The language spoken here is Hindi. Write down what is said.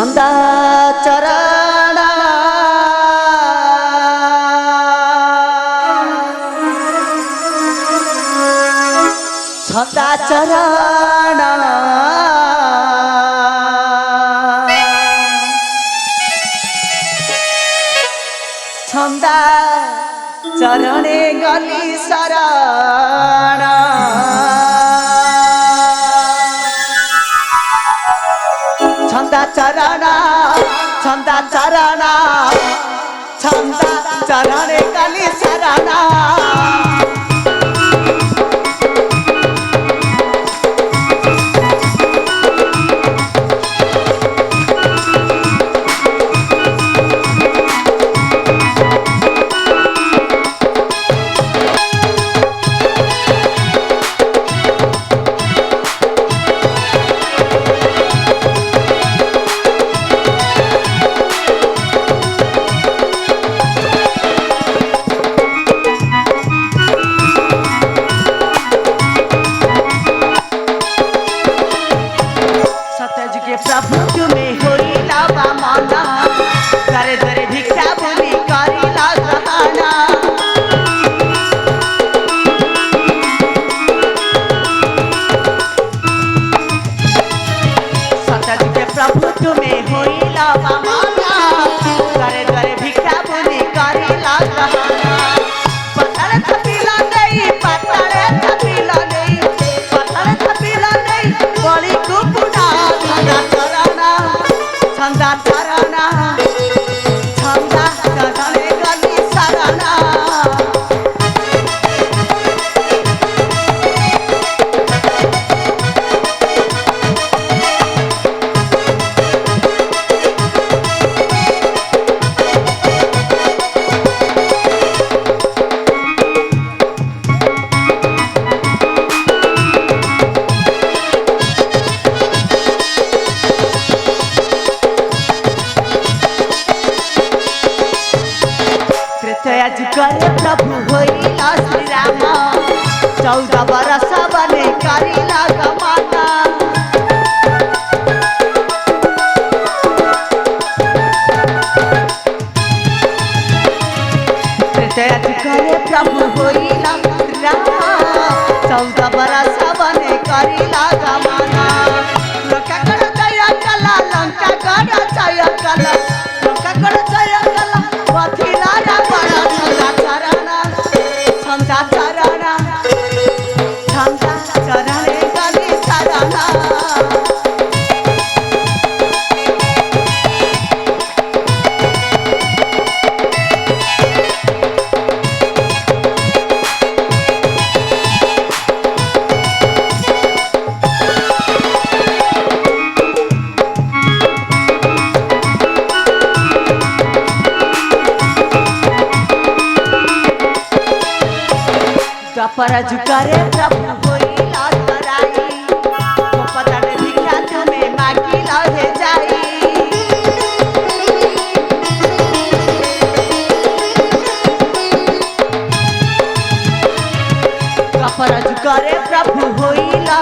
छंदा चरण छंदा चरण छंदा चरणे गली शरण छंदा चरण छंदा चरण छंदा चरणे गली शरण प्रभु तुम्हें होइला बामना करे दरे भिक्षा भूमि करिला ग्रहणा सतज के प्रभु तुम्हें होइला बामना करे दरे भिक्षा भूमि करिला ग्रहणा पतल थपिला नहीं पतल थपिला नहीं पतल थपिला नहीं बड़ी कुपुना छंदा चरण छंदा चरणे गली शरण करे प्रभु होइला श्री राम 14 बरस बने करिला गमाना करे प्रभु होइला श्री राम 14 बरस बने करिला गमाना लंका कर जय कला लंका कर जय कला लंका कर जय कला वथिला रावण छंदा चरण छंदा चरणे गली शरण पर झुकारे प्रभु होइला कराई तो पता ने भिक्षा तुम्हें मांगी लहे जाई पर झुकारे प्रभु होइला